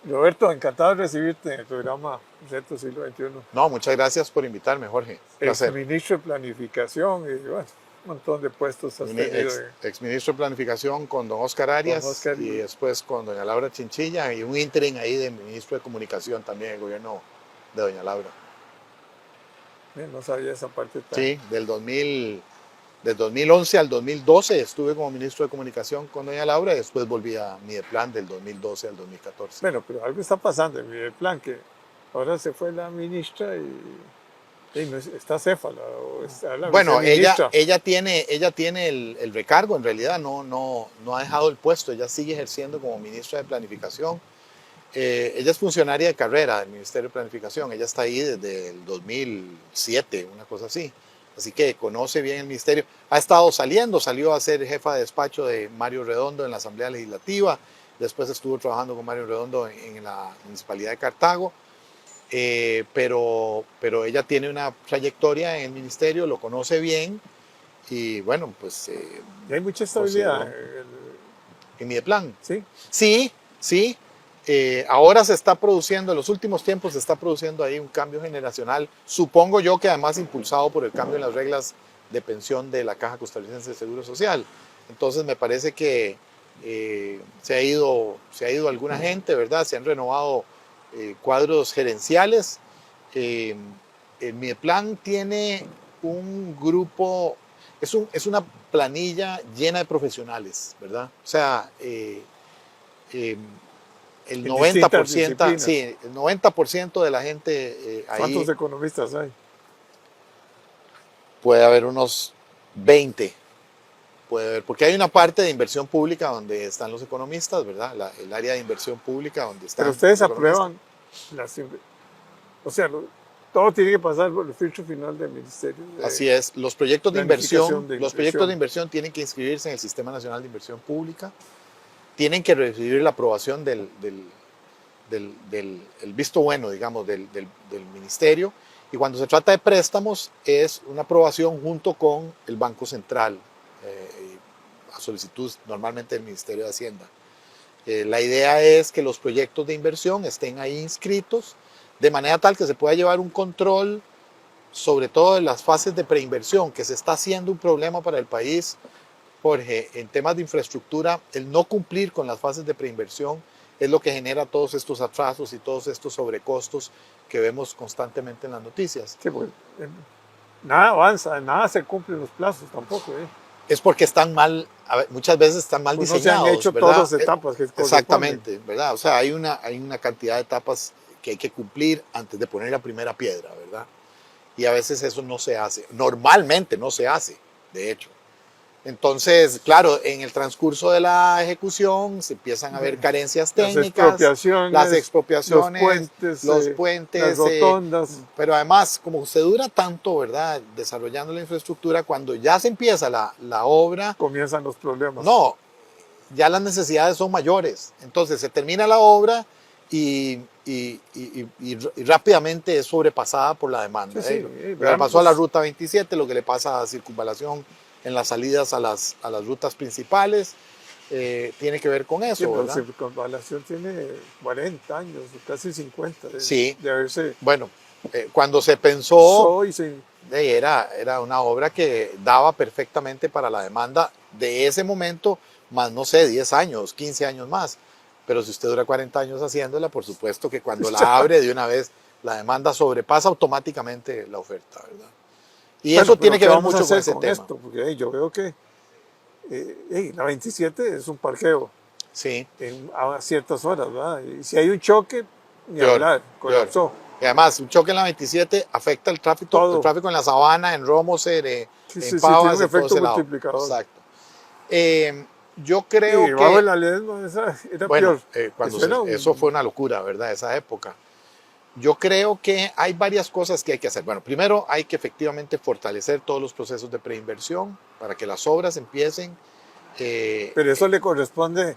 Roberto, encantado de recibirte en el programa Reto Siglo XXI. No, muchas gracias por invitarme, Jorge. Placer. Exministro de Planificación y bueno, un montón de puestos has tenido Exministro de Planificación con don Oscar con Arias Oscar y y después con doña Laura Chinchilla y un interim ahí de ministro de Comunicación también del gobierno de doña Laura. no sabía esa parte tan... Sí, del 2011 al 2012 estuve como ministro de Comunicación con doña Laura y después volví a Mideplan del 2012 al 2014. Bueno, pero algo está pasando en mi plan, que ahora se fue la ministra y no está Céfala, o está la Bueno, viceministra. ella tiene el recargo, en realidad no ha dejado el puesto, ella sigue ejerciendo como ministra de Planificación. Ella es funcionaria de carrera del Ministerio de Planificación, ella está ahí desde el 2007, una cosa así. Así que conoce bien el ministerio. Ha estado salió a ser jefa de despacho de Mario Redondo en la Asamblea Legislativa, después estuvo trabajando con Mario Redondo en la Municipalidad de Cartago, pero ella tiene una trayectoria en el ministerio, lo conoce bien y bueno, pues Y hay mucha estabilidad. considero en mi plan. ¿Sí? Sí, sí. Ahora se está produciendo, en los últimos tiempos se está produciendo ahí un cambio generacional, supongo yo que además impulsado por el cambio en las reglas de pensión de la Caja Costarricense de Seguro Social. Entonces me parece que se ha ido alguna gente, ¿verdad? Se han renovado cuadros gerenciales. El Mideplan tiene un grupo, es una planilla llena de profesionales, ¿verdad? O sea, eh, el En distintas 90%, disciplinas. sí, el 90% de la gente ¿Cuántos ahí economistas hay? puede haber unos 20, puede haber, porque hay una parte de inversión pública donde están los economistas, ¿verdad? El área de inversión pública donde Pero están ustedes los economistas. aprueban las... O sea, todo tiene que pasar por el filtro final del Ministerio de Así es, Planificación de los proyectos de Inversión. inversión tienen que inscribirse en el Sistema Nacional de Inversión Pública, tienen que recibir la aprobación el visto bueno, digamos, del ministerio. Y cuando se trata de préstamos, es una aprobación junto con el Banco Central, a solicitud normalmente del Ministerio de Hacienda. La idea es que los proyectos de inversión estén ahí inscritos de manera tal que se pueda llevar un control, sobre todo en las fases de preinversión, que se está haciendo un problema para el país, Jorge, en temas de infraestructura, el no cumplir con las fases de preinversión es lo que genera todos estos atrasos y todos estos sobrecostos que vemos constantemente en las noticias. Sí, porque nada avanza, nada se cumplen los plazos tampoco. Es porque están mal, muchas veces están mal Pues no se han diseñados, hecho todas ¿verdad? las etapas que corresponden. Exactamente, ¿verdad? O sea, hay una cantidad de etapas que hay que cumplir antes de poner la primera piedra, ¿verdad? Y a veces eso no se hace. Normalmente no se hace, de hecho. Entonces, claro, en el transcurso de la ejecución se empiezan a ver carencias Las técnicas, las expropiaciones, expropiaciones, los los puentes, las puentes, rotondas. pero además, como se dura tanto, ¿verdad? Desarrollando la infraestructura, cuando ya se empieza la obra, Comienzan los problemas. no, ya las necesidades son mayores. Entonces se termina la obra y rápidamente es sobrepasada por la demanda. Sí, sí, Lo que le pasó a la veamos. ruta 27, lo que le pasa a Circunvalación en las salidas a las rutas principales, tiene que ver con Sí, eso, pero ¿verdad? Circunvalación tiene 40 años, casi 50 Sí, de haberse bueno, cuando se pensó, soy sin... era una obra que daba perfectamente para la demanda de ese momento, más no sé, 10 años, 15 años más. Pero si usted dura 40 años haciéndola, por supuesto que cuando la abre de una vez, la demanda sobrepasa automáticamente la oferta, ¿verdad? Y Bueno, eso pero tiene que ¿qué ver vamos a mucho con hacer ese con tema. esto? Porque yo veo que la 27 es un parqueo Sí, a ciertas horas, ¿verdad? Y si hay un choque, ni peor, hablar, peor. colapsó. Y además, un choque en la 27 afecta el Todo. tráfico en la Sabana, en Romoser, Sí, en sí, sí, tiene Pavas, un en todo efecto ese lado. multiplicador. Exacto. Yo Y creo bajo que, la Ledesma esa era bueno, peor. cuando Eso era eso fue un... una locura, ¿verdad? Esa época. Yo creo que hay varias cosas que hay que hacer. Bueno, primero hay que efectivamente fortalecer todos los procesos de preinversión para que las obras empiecen. eh, Pero eso le corresponde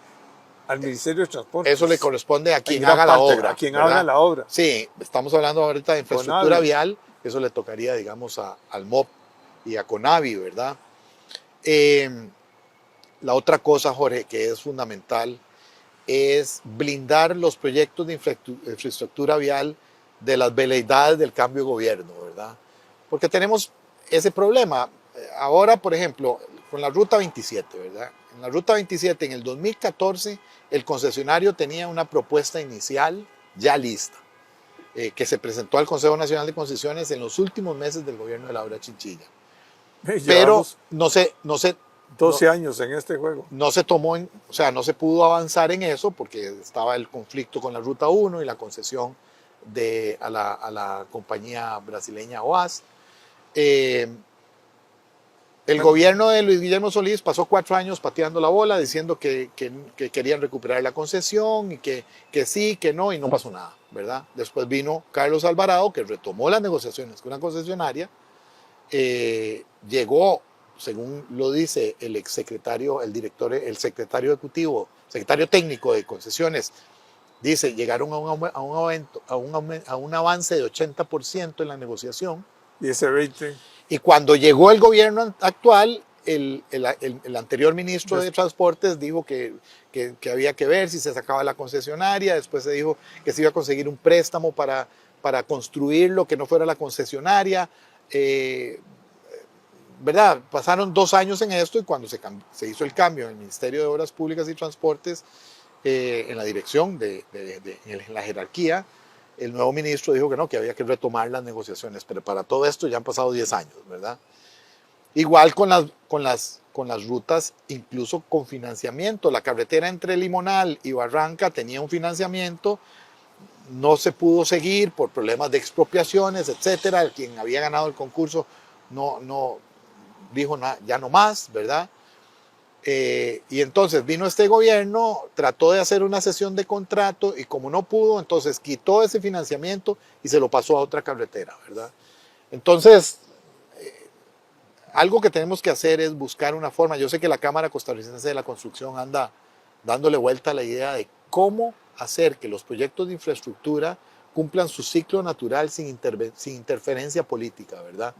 al Ministerio de Eso le Transportes, corresponde a en quien gran haga la parte, a obra, quien haga ¿verdad? la obra. Sí, estamos hablando ahorita de infraestructura CONAVI. vial, eso le tocaría, digamos, al MOP y a CONAVI, ¿verdad? Eh, la otra cosa, Jorge, que es fundamental, es blindar los proyectos de infraestructura vial de las veleidades del cambio de gobierno, ¿verdad? Porque tenemos ese problema. Ahora, por ejemplo, con la Ruta 27, ¿verdad? En la Ruta 27, en el 2014, el concesionario tenía una propuesta inicial ya lista, que se presentó al Consejo Nacional de Concesiones en los últimos meses del gobierno de Laura Chinchilla. Pero Llevamos no, 12 años en este juego. no se tomó, o sea, no se pudo avanzar en eso porque estaba el conflicto con la Ruta 1 y la concesión a la compañía brasileña OAS. El gobierno de Luis Guillermo Solís pasó 4 años pateando la bola, diciendo que querían recuperar la concesión y que sí, que no, y no pasó nada, ¿verdad? Después vino Carlos Alvarado, que retomó las negociaciones con la concesionaria, llegó, según lo dice el exsecretario, el secretario ejecutivo, secretario técnico de concesiones, dice, llegaron a un avance de 80% en la negociación. Y ese 20. Y cuando llegó el gobierno actual, el anterior ministro de Transportes dijo que había que ver si se sacaba la concesionaria, después se dijo que se iba a conseguir un préstamo para construir lo que no fuera la concesionaria. ¿Verdad? Pasaron 2 años en esto y cuando se hizo el cambio en el Ministerio de Obras Públicas y Transportes, en la dirección, en la jerarquía, el nuevo ministro dijo que no, que había que retomar las negociaciones, pero para todo esto ya han pasado 10 años, ¿verdad? Igual con las rutas, incluso con financiamiento. La carretera entre Limonal y Barranca tenía un financiamiento, no se pudo seguir por problemas de expropiaciones, etcétera. Quien había ganado el concurso no dijo ya no más, ¿verdad? Y entonces vino este gobierno, trató de hacer una sesión de contrato y como no pudo, entonces quitó ese financiamiento y se lo pasó a otra carretera, ¿verdad? Entonces, algo que tenemos que hacer es buscar una forma. Yo sé que la Cámara Costarricense de la Construcción anda dándole vuelta a la idea de cómo hacer que los proyectos de infraestructura cumplan su ciclo natural sin interferencia política, ¿verdad?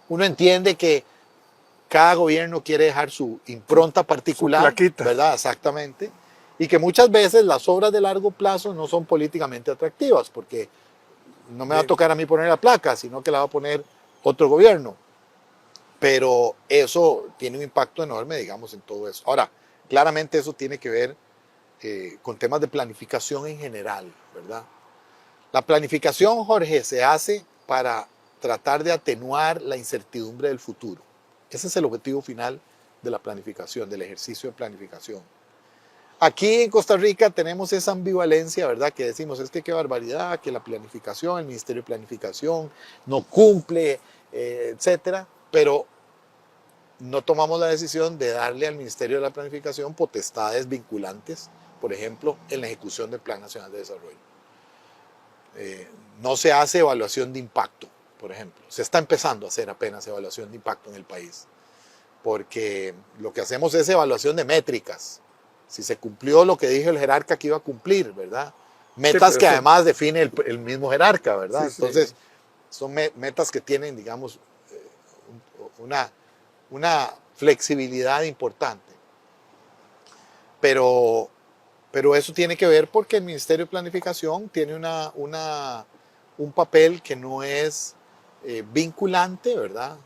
Uno entiende que cada gobierno quiere dejar su impronta particular, ¿verdad? Exactamente. Y que muchas veces las obras de largo plazo no son políticamente atractivas, porque no me va a tocar a mí poner la placa, sino que la va a poner otro gobierno. Pero eso tiene un impacto enorme, digamos, en todo eso. Ahora, claramente eso tiene que ver con temas de planificación en general, ¿verdad? La planificación, Jorge, se hace para tratar de atenuar la incertidumbre del futuro. Ese es el objetivo final de la planificación, del ejercicio de planificación. Aquí en Costa Rica tenemos esa ambivalencia, ¿verdad? Que decimos, es que qué barbaridad, que la planificación, el Ministerio de Planificación no cumple, etcétera, pero no tomamos la decisión de darle al Ministerio de la Planificación potestades vinculantes, por ejemplo, en la ejecución del Plan Nacional de Desarrollo. No se hace evaluación de impacto, por ejemplo. Se está empezando a hacer apenas evaluación de impacto en el país, porque lo que hacemos es evaluación de métricas. Si se cumplió lo que dijo el jerarca que iba a cumplir, ¿verdad? Metas que además define el mismo jerarca, ¿verdad? Sí, entonces, sí. Son metas que tienen, digamos, una flexibilidad importante. Pero eso tiene que ver porque el Ministerio de Planificación tiene un papel que no es vinculante, ¿verdad?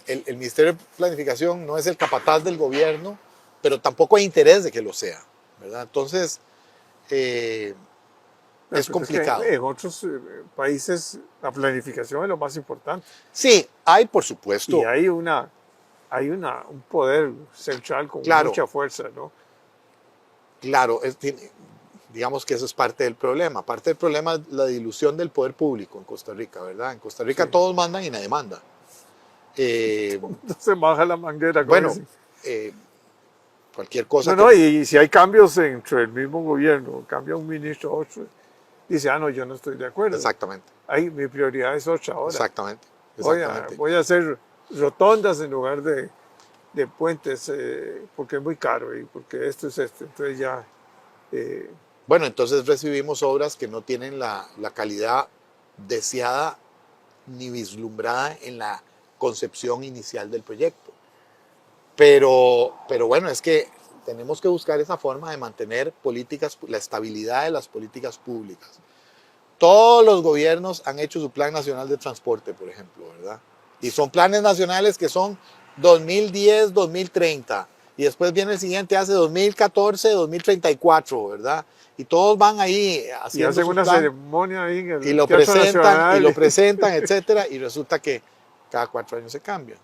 El Ministerio de Planificación no es el capataz del gobierno, pero tampoco hay interés de que lo sea, ¿verdad? Entonces, es complicado. Es que en otros países la planificación es lo más importante. Sí, hay por supuesto. Y hay un poder central con mucha fuerza, ¿no? Claro, digamos que eso es parte del problema. Parte del problema es la dilución del poder público en Costa Rica, ¿verdad? En Costa Rica todos mandan y nadie manda. Se baja la manguera. Bueno, cualquier cosa. Y si hay cambios entre el mismo gobierno, cambia un ministro a otro, dice, no, yo no estoy de acuerdo. Exactamente. Mi prioridad es otra ahora. Exactamente. Voy a hacer rotondas en lugar de puentes, porque es muy caro y porque esto es esto. Entonces ya... Bueno, entonces recibimos obras que no tienen la calidad deseada ni vislumbrada en la concepción inicial del proyecto. Pero bueno, es que tenemos que buscar esa forma de mantener políticas, la estabilidad de las políticas públicas. Todos los gobiernos han hecho su Plan Nacional de Transporte, por ejemplo, ¿verdad? Y son planes nacionales que son 2010, 2030. Y después viene el siguiente, hace 2014, 2034, ¿verdad? Y todos van ahí Y haciendo hacen sus una planes ceremonia ahí en y el Teatro y Nacional. lo presentan, etcétera. Y resulta que cada 4 años se cambia.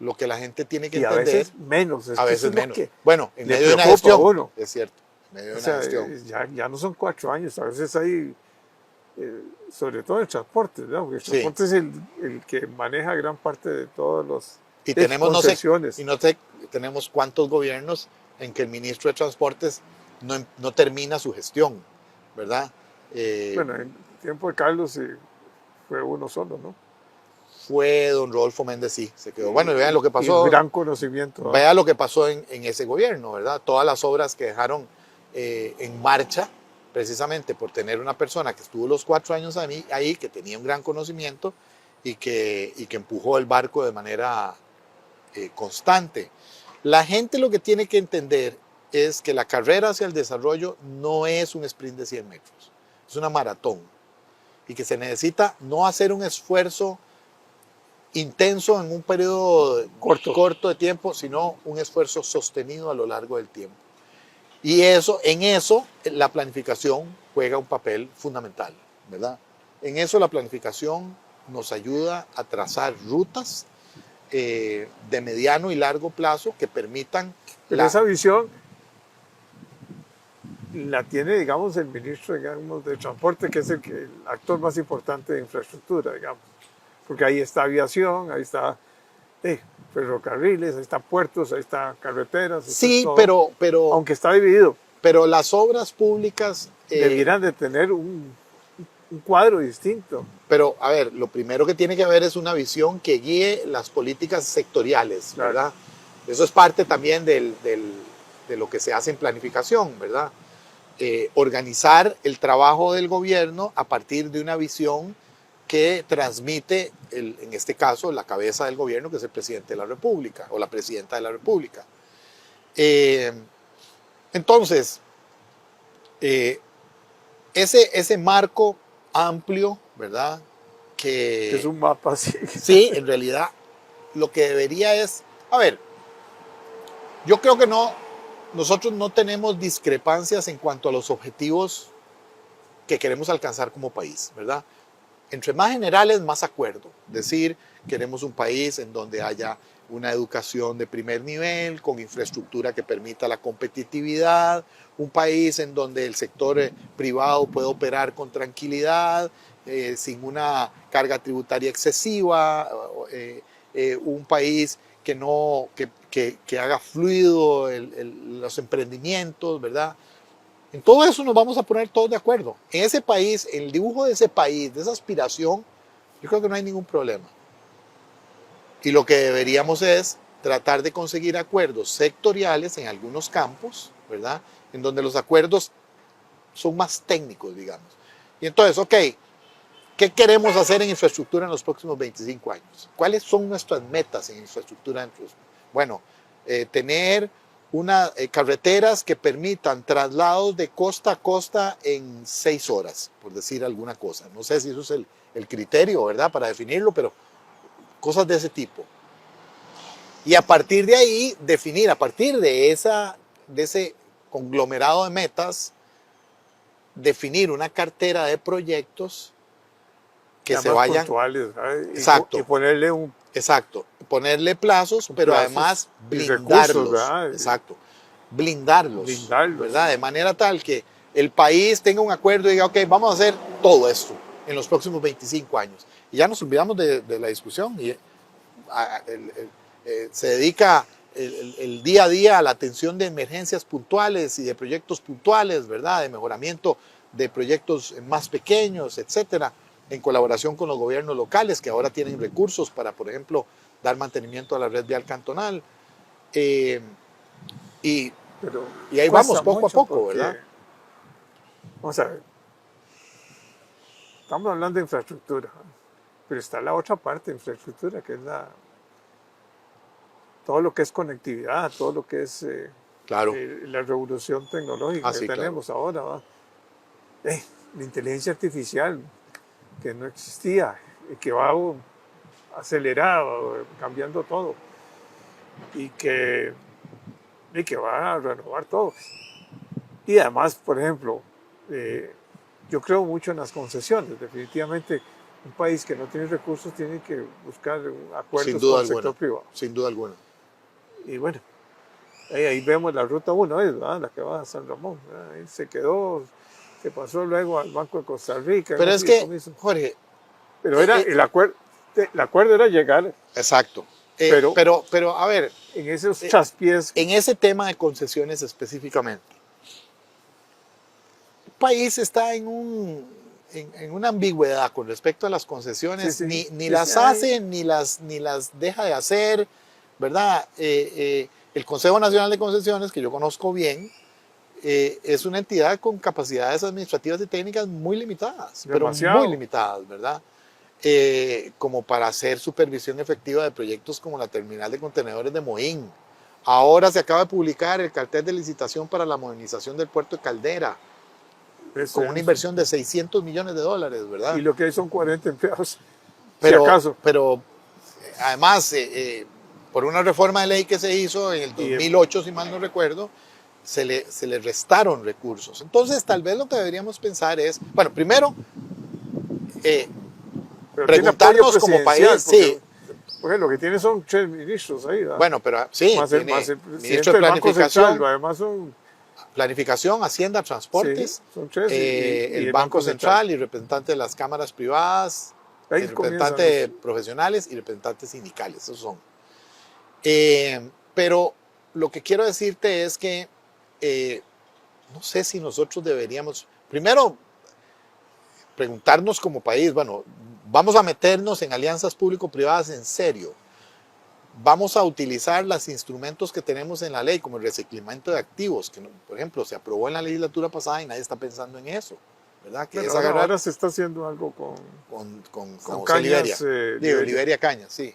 Lo que la gente tiene que Y a entender, veces menos, es a que eso veces es lo menos. que Bueno, en le medio de una preocupa a gestión, uno. es cierto, en medio de O una sea, gestión. ya no son 4 años, a veces hay, sobre todo el transporte, ¿no? Porque el Sí. transporte es el que maneja gran parte de todos los Y tenemos, no sé, concesiones. y no sé, tenemos cuántos gobiernos en que el ministro de Transportes no termina su gestión, ¿verdad? Bueno, en el tiempo de Carlos fue uno solo, ¿no? Fue don Rodolfo Méndez, sí, se quedó. Bueno, y vean lo que Y pasó, gran conocimiento, ¿ah? vea lo que pasó en ese gobierno, ¿verdad? Todas las obras que dejaron en marcha, precisamente por tener una persona que estuvo los 4 años ahí, que tenía un gran conocimiento y que empujó el barco de manera constante. La gente lo que tiene que entender es que la carrera hacia el desarrollo no es un sprint de 100 metros, es una maratón y que se necesita no hacer un esfuerzo intenso en un periodo corto de tiempo, sino un esfuerzo sostenido a lo largo del tiempo. Y en eso la planificación juega un papel fundamental, ¿verdad? En eso la planificación nos ayuda a trazar rutas de mediano y largo plazo que permitan... Pero esa visión la tiene, digamos, el ministro, digamos, de Transporte, que es el actor más importante de infraestructura, digamos. Porque ahí está aviación, ahí está ferrocarriles, ahí está puertos, ahí está carreteras. Sí, todo, aunque está dividido. Pero las obras públicas... debieran de tener un cuadro distinto. Pero, a ver, lo primero que tiene que haber es una visión que guíe las políticas sectoriales, ¿verdad? Claro. Eso es parte también de lo que se hace en planificación, ¿verdad? Organizar el trabajo del gobierno a partir de una visión que transmite, en este caso, la cabeza del gobierno, que es el presidente de la República o la presidenta de la República. Entonces, ese marco amplio, ¿verdad? Que es un mapa así. Sí, en realidad lo que debería es, a ver, yo creo que nosotros no tenemos discrepancias en cuanto a los objetivos que queremos alcanzar como país, ¿verdad? Entre más generales, más acuerdo. Decir, queremos un país en donde haya una educación de primer nivel, con infraestructura que permita la competitividad, un país en donde el sector privado pueda operar con tranquilidad, sin una carga tributaria excesiva, un país que haga fluido los emprendimientos, ¿verdad? En todo eso nos vamos a poner todos de acuerdo. En ese país, en el dibujo de ese país, de esa aspiración, yo creo que no hay ningún problema. Y lo que deberíamos es tratar de conseguir acuerdos sectoriales en algunos campos, ¿verdad? En donde los acuerdos son más técnicos, digamos. Y entonces, ok, ¿qué queremos hacer en infraestructura en los próximos 25 años? ¿Cuáles son nuestras metas en infraestructura? Bueno, tener carreteras que permitan traslados de costa a costa en 6 horas, por decir alguna cosa. No sé si eso es el criterio, ¿verdad? Para definirlo, pero cosas de ese tipo. Y a partir de ahí, definir, a partir de ese conglomerado de metas, definir una cartera de proyectos que se vayan puntuales, ¿sabes? Exacto. Y ponerle un... Exacto. Ponerle plazos, pero plazos además blindarlos. Recursos, exacto. Blindarlos, ¿verdad? De manera tal que el país tenga un acuerdo y diga, ok, vamos a hacer todo esto en los próximos 25 años. Y ya nos olvidamos de la discusión. Y se dedica el día a día a la atención de emergencias puntuales y de proyectos puntuales, ¿verdad? De mejoramiento de proyectos más pequeños, etcétera, en colaboración con los gobiernos locales que ahora tienen recursos para, por ejemplo, dar mantenimiento a la red vial cantonal. Y ahí vamos poco a poco, ¿verdad? Vamos a ver. Estamos hablando de infraestructura, pero está la otra parte de infraestructura, que es todo lo que es conectividad, todo lo que es Claro. La revolución tecnológica que Sí, tenemos ahora, ¿va? La inteligencia artificial que no existía y que va acelerado, cambiando todo y que va a renovar todo. Y además, por ejemplo, yo creo mucho en las concesiones. Definitivamente, un país que no tiene recursos tiene que buscar Sin acuerdos duda con el alguna. sector privado. Sin duda alguna. Y bueno, ahí vemos la ruta 1, ¿verdad? La que va a San Ramón. ¿Verdad? Ahí se quedó, se pasó luego al Banco de Costa Rica. Pero es que, Jorge, pero era el acuerdo era llegar. Exacto. Pero a ver, en esos traspiés. En ese tema de concesiones específicamente, el país está en una ambigüedad con respecto a las concesiones. Ni las hace, ni las deja de hacer, ¿verdad? El Consejo Nacional de Concesiones, que yo conozco bien, es una entidad con capacidades administrativas y técnicas muy limitadas, Demasiado. pero muy limitadas, ¿verdad? Como para hacer supervisión efectiva de proyectos como la terminal de contenedores de Moín. Ahora se acaba de publicar el cartel de licitación para la modernización del puerto de Caldera, con una inversión de $600 millones, ¿verdad? Y lo que hay son 40 empleados, pero, si acaso. Pero además, por una reforma de ley que se hizo en el 2008, si mal no recuerdo, se le restaron recursos. Entonces, tal vez lo que deberíamos pensar es, bueno, primero, preguntarnos como país, porque lo que tiene son 3 ministros ahí, ¿verdad? Bueno, pero sí, más el ministro de Planificación, además son Planificación, Hacienda, Transportes, sí, son 3 el Banco Central y representantes de las cámaras privadas, representantes profesionales y representantes sindicales, esos son. Pero lo que quiero decirte es que no sé si nosotros deberíamos, primero, preguntarnos como país, bueno, vamos a meternos en alianzas público-privadas en serio. Vamos a utilizar los instrumentos que tenemos en la ley, como el reciclamiento de activos, que, por ejemplo, se aprobó en la legislatura pasada y nadie está pensando en eso, ¿verdad? Que es ahora se está haciendo algo con cañas, Oliveria Cañas, sí.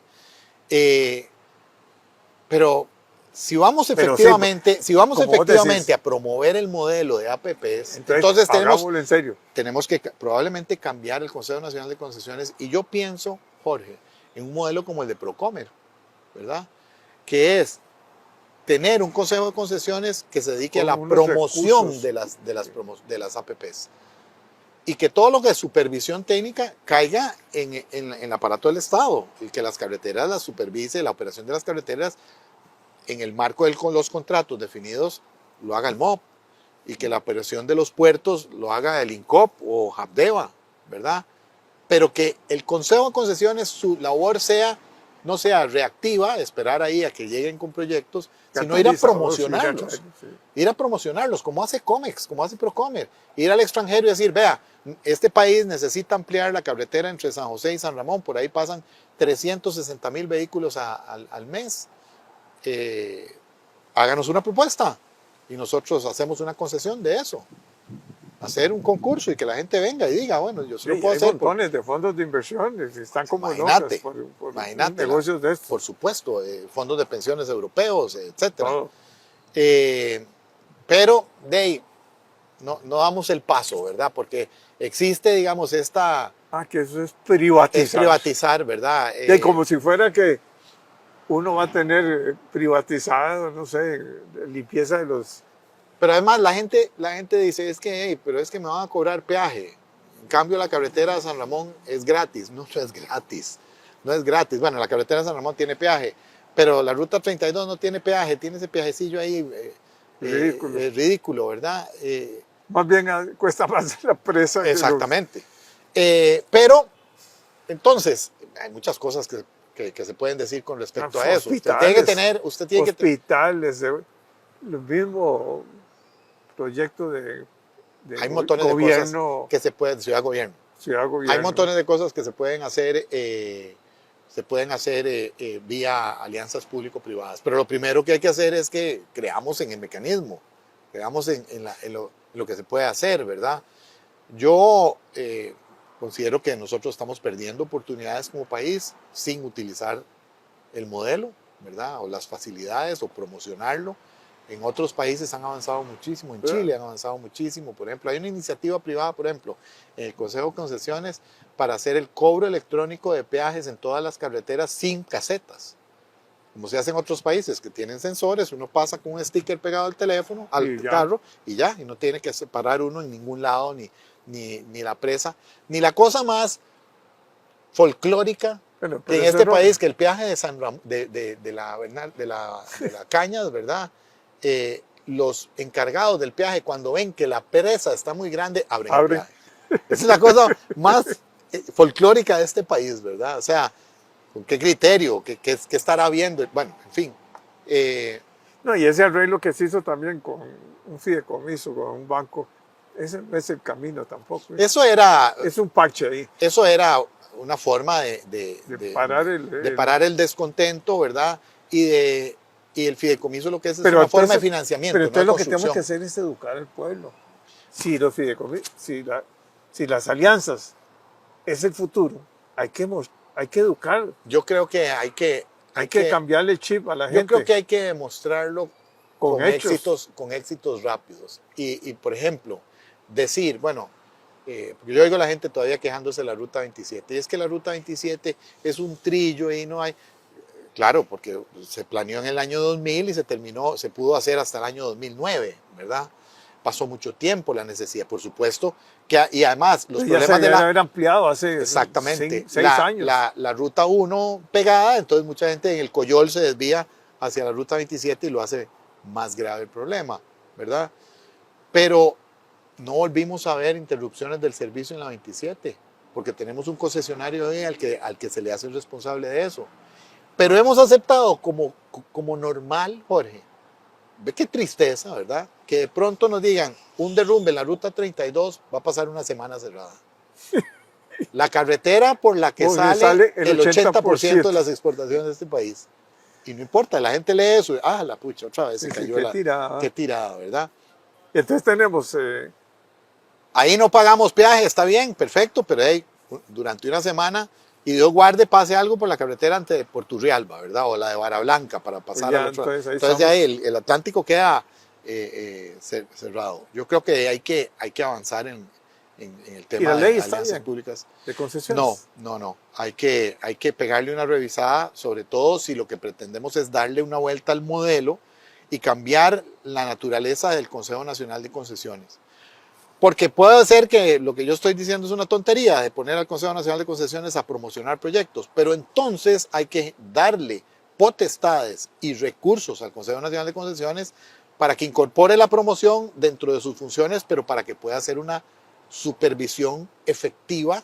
Pero si vamos efectivamente, a promover el modelo de APPs, entonces tenemos que probablemente cambiar el Consejo Nacional de Concesiones, y yo pienso, Jorge, en un modelo como el de Procomer, ¿verdad? Que es tener un Consejo de Concesiones que se dedique a la promoción de las APPs, y que todo lo que es supervisión técnica caiga en el aparato del Estado, y que las carreteras las supervise, la operación de las carreteras en el marco de los contratos definidos lo haga el MOP, y que la operación de los puertos lo haga el INCOP o Habdeba, ¿verdad? Pero que el Consejo de Concesiones, su labor no sea reactiva, esperar ahí a que lleguen con proyectos, sino ir a promocionarlos. Ir a promocionarlos, como hace Comex, como hace Procomer. Ir al extranjero y decir, vea, este país necesita ampliar la carretera entre San José y San Ramón, por ahí pasan 360,000 vehículos al mes. Háganos una propuesta y nosotros hacemos una concesión de eso. Hacer un concurso y que la gente venga y diga, bueno, yo solo puedo hacer. Hay montones de fondos de inversión que están como locas por negocios de estos. Por supuesto, fondos de pensiones europeos, etcétera. Pero no damos el paso, ¿verdad? Porque existe, digamos, esta... que eso es privatizar. Es privatizar, ¿verdad? Como si fuera que uno va a tener privatizado, no sé, limpieza de los... Pero además la gente dice, pero es que me van a cobrar peaje. En cambio, la carretera de San Ramón es gratis. No es gratis. No es gratis. Bueno, la carretera de San Ramón tiene peaje, pero la ruta 32 no tiene peaje. Tiene ese peajecillo ahí ridículo, ¿verdad? Más bien cuesta más la presa. Exactamente. Pero, entonces, hay muchas cosas que se pueden decir con respecto a eso. Usted tiene que tener... Hospitales, lo mismo proyecto de hay montones gobierno, de cosas que se pueden, ciudad gobierno. Hay montones de cosas que se pueden hacer vía alianzas público-privadas. Pero lo primero que hay que hacer es que creamos en el mecanismo, creamos en lo que se puede hacer, ¿verdad? Yo considero que nosotros estamos perdiendo oportunidades como país sin utilizar el modelo, ¿verdad? O las facilidades o promocionarlo. En otros países han avanzado muchísimo, en Chile han avanzado muchísimo. Por ejemplo, hay una iniciativa privada, por ejemplo, en el Consejo de Concesiones para hacer el cobro electrónico de peajes en todas las carreteras sin casetas, como se hace en otros países que tienen sensores. Uno pasa con un sticker pegado al teléfono, al carro, y no tiene que parar uno en ningún lado, ni la presa, ni la cosa más folclórica que en este país, que el peaje de San de la Cañas, ¿verdad? Los encargados del peaje, cuando ven que la presa está muy grande, abren el peaje. Esa es la cosa más folclórica de este país, ¿verdad? O sea, ¿con qué criterio? ¿Qué estará viendo? Bueno, en fin. No, y ese arreglo que se hizo también con un fideicomiso, con un banco, ese no es el camino tampoco. Eso era... Es un parche ahí. Eso era una forma de parar el descontento, ¿verdad? Y el fideicomiso lo que es una forma de financiamiento. Pero entonces lo que tenemos que hacer es educar al pueblo. Si los fideicomisos, si las alianzas es el futuro, hay que educar. Yo creo que hay que cambiarle el chip a la gente. Yo creo que hay que demostrarlo con éxitos rápidos. Y, por ejemplo, decir, bueno, porque yo oigo a la gente todavía quejándose de la Ruta 27, y es que la Ruta 27 es un trillo y no hay... Claro, porque se planeó en el año 2000 y se pudo hacer hasta el año 2009, ¿verdad? Pasó mucho tiempo la necesidad, por supuesto, y además los problemas de haber ampliado hace exactamente 6 años. La Ruta 1 pegada, entonces mucha gente en el Coyol se desvía hacia la Ruta 27 y lo hace más grave el problema, ¿verdad? Pero no volvimos a ver interrupciones del servicio en la 27, porque tenemos un concesionario ahí al que se le hace responsable de eso. Pero hemos aceptado como normal, Jorge. Ve qué tristeza, ¿verdad? Que de pronto nos digan, un derrumbe en la Ruta 32 va a pasar una semana cerrada. La carretera por la que sale el 80% de las exportaciones de este país. Y no importa, la gente lee eso, la pucha, otra vez se cayó qué tirada, ¿verdad? Y entonces tenemos... Ahí no pagamos peaje, está bien, perfecto, pero durante una semana, y Dios guarde, pase algo por la carretera por Turrialba, ¿verdad? O la de Vara Blanca para pasar al otro. Entonces ya el Atlántico queda cerrado. Yo creo que hay que avanzar en el tema de alianzas públicas. ¿De concesiones? No. Hay que pegarle una revisada, sobre todo si lo que pretendemos es darle una vuelta al modelo y cambiar la naturaleza del Consejo Nacional de Concesiones. Porque puede ser que lo que yo estoy diciendo es una tontería de poner al Consejo Nacional de Concesiones a promocionar proyectos, pero entonces hay que darle potestades y recursos al Consejo Nacional de Concesiones para que incorpore la promoción dentro de sus funciones, pero para que pueda hacer una supervisión efectiva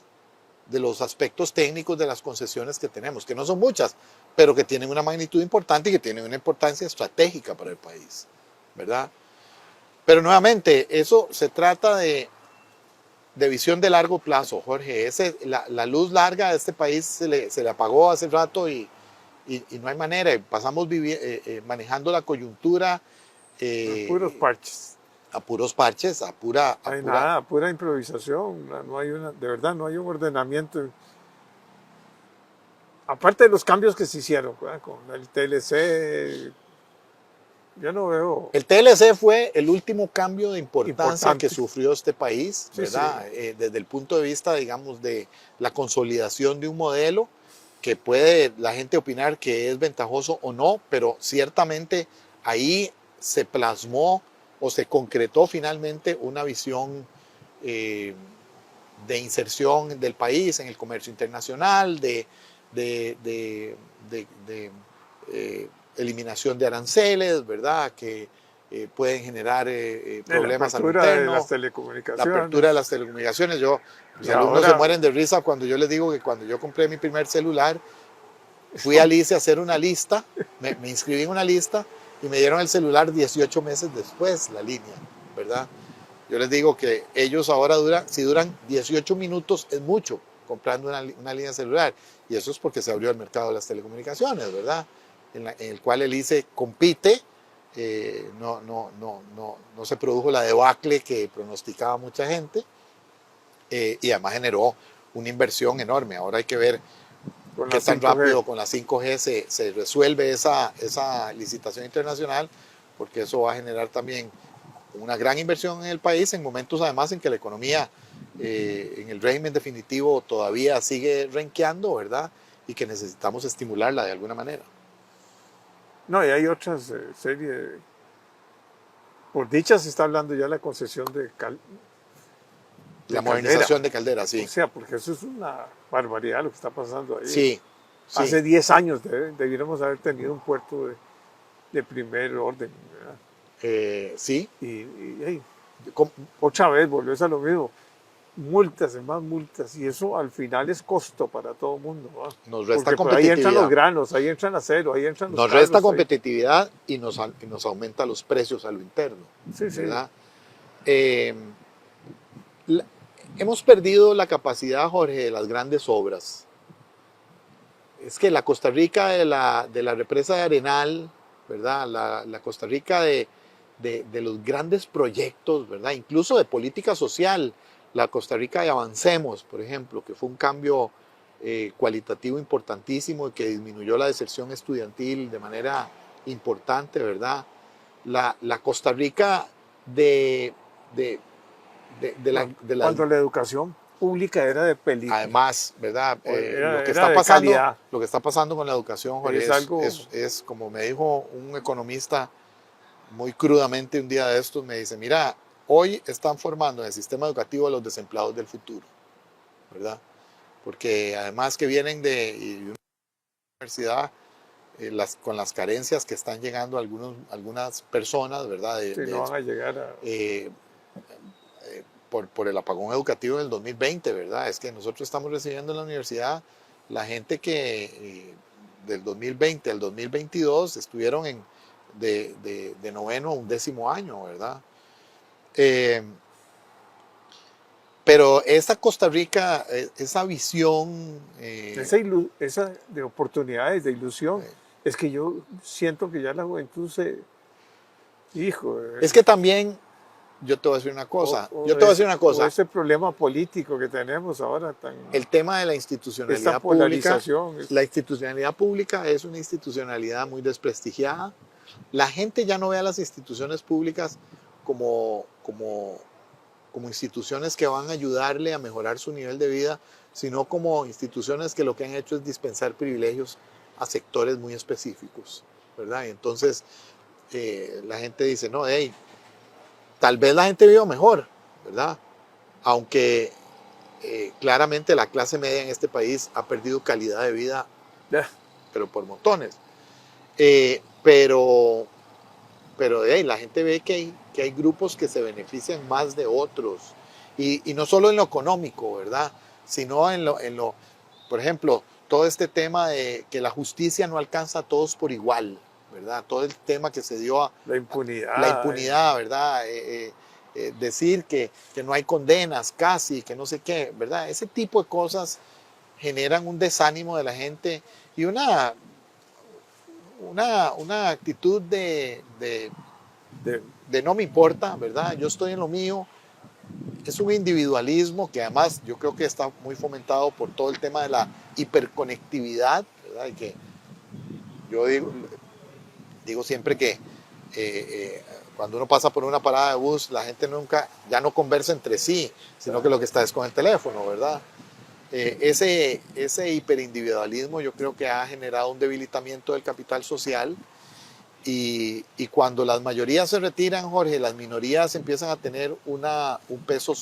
de los aspectos técnicos de las concesiones que tenemos, que no son muchas, pero que tienen una magnitud importante y que tienen una importancia estratégica para el país, ¿verdad? Pero nuevamente, eso se trata de visión de largo plazo, Jorge. La luz larga de este país se le apagó hace rato y no hay manera. Pasamos manejando la coyuntura. A puros parches. A puros parches, a pura improvisación. De verdad, no hay un ordenamiento. Aparte de los cambios que se hicieron, ¿verdad? Con el TLC. Yo no veo... El TLC fue el último cambio de importancia que sufrió este país, ¿verdad? Sí. Desde el punto de vista, digamos, de la consolidación de un modelo que puede la gente opinar que es ventajoso o no, pero ciertamente ahí se plasmó o se concretó finalmente una visión de inserción del país en el comercio internacional, de eliminación de aranceles, ¿verdad? Que pueden generar problemas al interno. La apertura de las telecomunicaciones. La apertura de las telecomunicaciones. Mis alumnos se mueren de risa cuando yo les digo que cuando yo compré mi primer celular, fui a Alice a hacer una lista, me inscribí en una lista y me dieron el celular 18 meses después, la línea, ¿verdad? Yo les digo que ellos ahora si duran 18 minutos es mucho comprando una línea celular. Y eso es porque se abrió el mercado de las telecomunicaciones, ¿verdad? En el cual el ICE compite, no se produjo la debacle que pronosticaba mucha gente, y además generó una inversión enorme. Ahora hay que ver qué tan rápido con la 5G se resuelve esa licitación internacional, porque eso va a generar también una gran inversión en el país en momentos además en que la economía en el régimen definitivo todavía sigue renqueando, ¿verdad? Y que necesitamos estimularla de alguna manera. No, y hay otras series. Por dicha se está hablando ya de la concesión La de Caldera. modernización de Caldera, O sí. sea, porque eso es una barbaridad lo que está pasando ahí. Sí, sí. Hace 10 años debiéramos haber tenido un puerto de primer orden, ¿verdad? Sí. Hey, otra vez volvió a lo mismo. Multas y más multas. Y eso al final es costo para todo el mundo, ¿verdad? Nos resta Porque por ahí entran los competitividad. granos, ahí entran acero, ahí entran los Nos carros. resta competitividad y nos aumenta los precios a lo interno, Sí, sí. ¿verdad? Hemos perdido la capacidad, Jorge, de las grandes obras. Es que la Costa Rica de la represa de Arenal, ¿verdad? La Costa Rica de los grandes proyectos, ¿verdad? Incluso de política social. La Costa Rica de Avancemos, por ejemplo, que fue un cambio cualitativo importantísimo y que disminuyó la deserción estudiantil de manera importante, ¿verdad? La Costa Rica de Cuando la educación pública era de película. Además, ¿verdad? Era de calidad. Lo que está pasando con la educación, Jorge, Es algo... es como me dijo un economista muy crudamente un día de estos, me dice, mira, hoy están formando en el sistema educativo a los desempleados del futuro, ¿verdad? Porque además que vienen de una universidad con las carencias que están llegando algunas personas, ¿verdad? No van a llegar a... por el apagón educativo del 2020, ¿verdad? Es que nosotros estamos recibiendo en la universidad la gente que del 2020 al 2022 estuvieron de noveno a 11º año, ¿verdad? Pero esa Costa Rica, esa visión... esa de oportunidades, de ilusión, es que yo siento que ya la juventud se... Hijo... Es que también... Yo te voy a decir una cosa. O ese problema político que tenemos ahora tan... El tema de la institucionalidad pública. La institucionalidad pública es una institucionalidad muy desprestigiada. La gente ya no ve a las instituciones públicas como instituciones que van a ayudarle a mejorar su nivel de vida, sino como instituciones que lo que han hecho es dispensar privilegios a sectores muy específicos, ¿verdad? Y entonces la gente dice, no, hey, tal vez la gente viva mejor, ¿verdad? Aunque claramente la clase media en este país ha perdido calidad de vida, pero por montones. Pero la gente ve que hay grupos que se benefician más de otros. Y no solo en lo económico, ¿verdad? Sino en lo, por ejemplo, todo este tema de que la justicia no alcanza a todos por igual, ¿verdad? Todo el tema que se dio a la impunidad, ¿verdad? Decir que no hay condenas casi, que no sé qué, ¿verdad? Ese tipo de cosas generan un desánimo de la gente y una actitud de no me importa, ¿verdad? Yo estoy en lo mío. Es un individualismo que además yo creo que está muy fomentado por todo el tema de la hiperconectividad, ¿verdad? Y que yo digo siempre que cuando uno pasa por una parada de bus, la gente ya no conversa entre sí, sino que lo que está es con el teléfono, ¿verdad? Ese hiperindividualismo yo creo que ha generado un debilitamiento del capital social y cuando las mayorías se retiran, Jorge, las minorías empiezan a tener un peso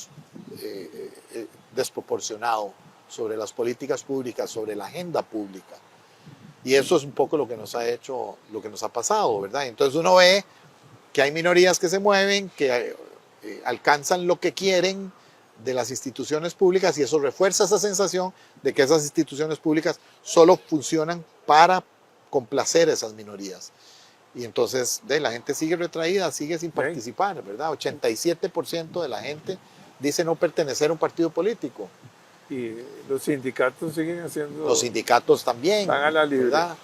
desproporcionado sobre las políticas públicas, sobre la agenda pública. Y eso es un poco lo que nos ha hecho, lo que nos ha pasado, ¿verdad? Entonces uno ve que hay minorías que se mueven, que alcanzan lo que quieren de las instituciones públicas y eso refuerza esa sensación de que esas instituciones públicas solo funcionan para complacer a esas minorías. Y entonces la gente sigue retraída, sigue sin participar, ¿verdad? 87% de la gente dice no pertenecer a un partido político. Y los sindicatos siguen haciendo... Los sindicatos también, están a la libre. ¿verdad?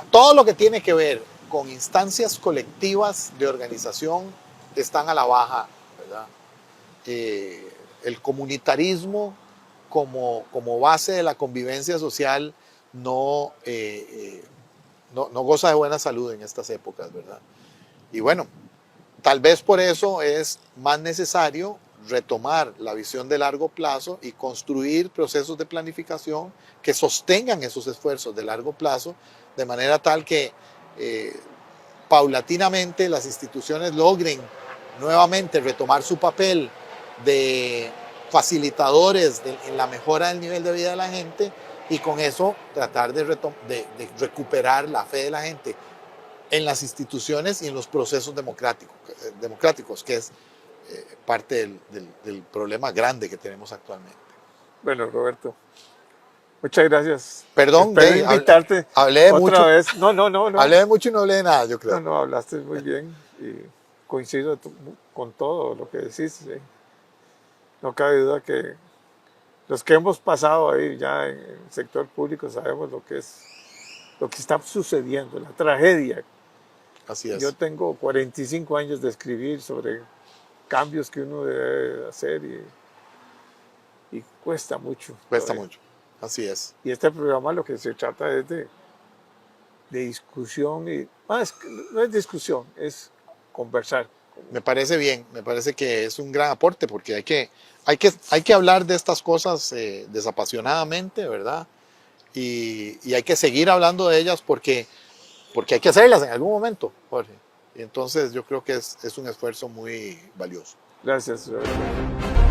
Todo lo que tiene que ver con instancias colectivas de organización están a la baja, ¿verdad? El comunitarismo como base de la convivencia social no no goza de buena salud en estas épocas, ¿verdad? Y bueno, tal vez por eso es más necesario retomar la visión de largo plazo y construir procesos de planificación que sostengan esos esfuerzos de largo plazo, de manera tal que paulatinamente las instituciones logren nuevamente retomar su papel de facilitadores en la mejora del nivel de vida de la gente, y con eso tratar de recuperar la fe de la gente en las instituciones y en los procesos democráticos, que es parte del problema grande que tenemos actualmente. Bueno, Roberto, muchas gracias. Perdón, Espero invitarte hablé de otra mucho, vez. No. hablé de mucho y no hablé de nada, yo creo. No, hablaste muy bien y coincido con todo lo que decís. ¿Sí? No cabe duda que los que hemos pasado ahí ya en el sector público sabemos lo que está sucediendo, la tragedia. Así es. Yo tengo 45 años de escribir sobre cambios que uno debe hacer y cuesta mucho. Cuesta mucho, así es. Y este programa lo que se trata es de discusión y no es discusión, es conversar. Me parece bien, me parece que es un gran aporte porque hay que hablar de estas cosas desapasionadamente, ¿verdad? Y hay que seguir hablando de ellas porque hay que hacerlas en algún momento, Jorge. Y entonces yo creo que es un esfuerzo muy valioso. Gracias, Roberto.